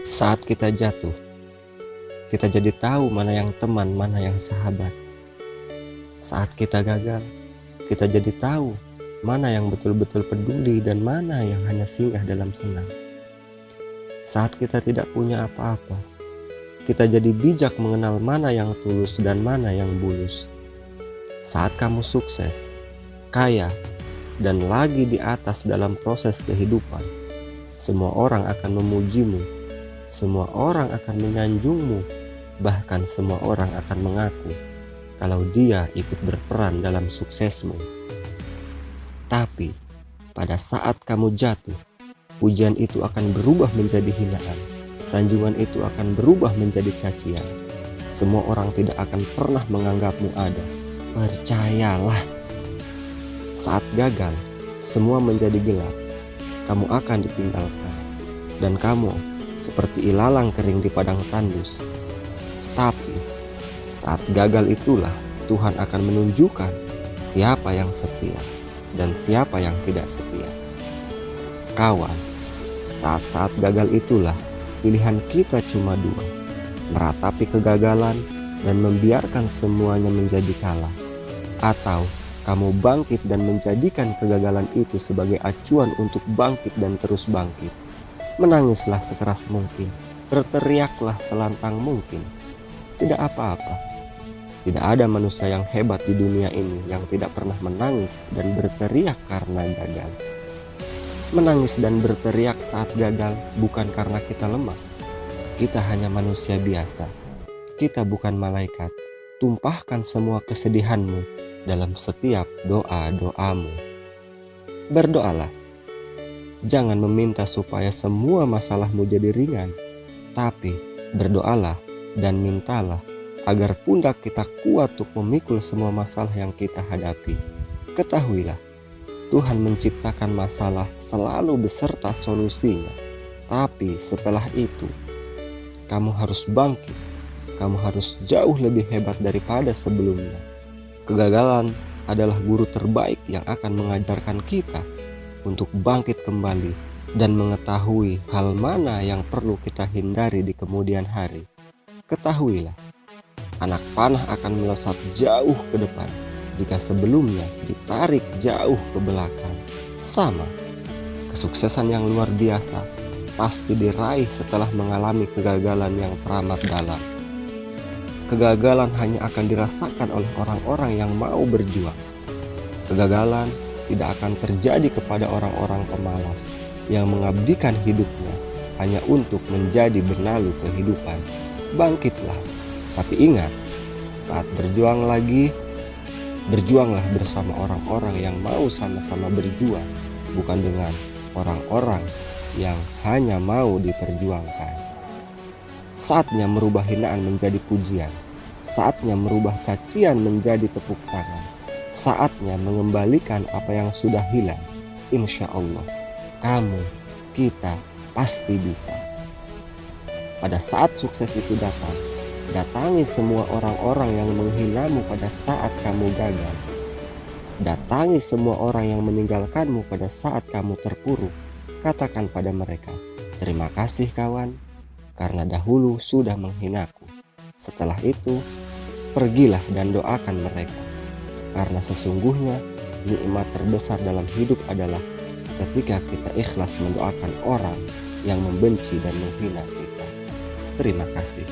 Saat kita jatuh, kita jadi tahu mana yang teman, mana yang sahabat. Saat kita gagal, kita jadi tahu mana yang betul-betul peduli dan mana yang hanya singgah dalam senang. Saat kita tidak punya apa-apa, kita jadi bijak mengenal mana yang tulus dan mana yang bulus. Saat kamu sukses, kaya, dan lagi di atas dalam proses kehidupan, semua orang akan memujimu, semua orang akan menyanjungmu, bahkan semua orang akan mengaku kalau dia ikut berperan dalam suksesmu. Tapi pada saat kamu jatuh, pujian itu akan berubah menjadi hinaan, sanjungan itu akan berubah menjadi cacian. Semua orang tidak akan pernah menganggapmu ada. Percayalah. Saat gagal, semua menjadi gelap. Kamu akan ditinggalkan, dan kamu seperti ilalang kering di padang tandus. Tapi saat gagal itulah Tuhan akan menunjukkan siapa yang setia dan siapa yang tidak setia. Kawan, saat-saat gagal itulah pilihan kita cuma dua: meratapi kegagalan dan membiarkan semuanya menjadi kalah, atau kamu bangkit dan menjadikan kegagalan itu sebagai acuan untuk bangkit dan terus bangkit. Menangislah sekeras mungkin, berteriaklah selantang mungkin. Tidak apa-apa. Tidak ada manusia yang hebat di dunia ini yang tidak pernah menangis dan berteriak karena gagal. Menangis dan berteriak saat gagal bukan karena kita lemah. Kita hanya manusia biasa. Kita bukan malaikat. Tumpahkan semua kesedihanmu dalam setiap doa-doamu. Berdoalah. Jangan meminta supaya semua masalahmu jadi ringan, tapi berdoalah dan mintalah agar pundak kita kuat untuk memikul semua masalah yang kita hadapi. Ketahuilah, Tuhan menciptakan masalah selalu beserta solusinya. Tapi setelah itu, kamu harus bangkit. Kamu harus jauh lebih hebat daripada sebelumnya. Kegagalan adalah guru terbaik yang akan mengajarkan kita untuk bangkit kembali dan mengetahui hal mana yang perlu kita hindari di kemudian hari. Ketahuilah, anak panah akan melesat jauh ke depan jika sebelumnya ditarik jauh ke belakang. Sama, kesuksesan yang luar biasa pasti diraih setelah mengalami kegagalan yang teramat dalam. Kegagalan hanya akan dirasakan oleh orang-orang yang mau berjuang. Kegagalan tidak akan terjadi kepada orang-orang pemalas yang mengabdikan hidupnya hanya untuk menjadi berlalu kehidupan. Bangkitlah, tapi ingat, saat berjuang lagi, berjuanglah bersama orang-orang yang mau sama-sama berjuang, bukan dengan orang-orang yang hanya mau diperjuangkan. Saatnya merubah hinaan menjadi pujian, saatnya merubah cacian menjadi tepuk tangan, saatnya mengembalikan apa yang sudah hilang. Insya Allah, kamu, kita pasti bisa. Pada saat sukses itu datang, datangi semua orang-orang yang menghinamu pada saat kamu gagal. Datangi semua orang yang meninggalkanmu pada saat kamu terpuruk. Katakan pada mereka, terima kasih kawan, karena dahulu sudah menghinaku. Setelah itu, pergilah dan doakan mereka. Karena sesungguhnya nikmat terbesar dalam hidup adalah ketika kita ikhlas mendoakan orang yang membenci dan menghina kita. Terima kasih.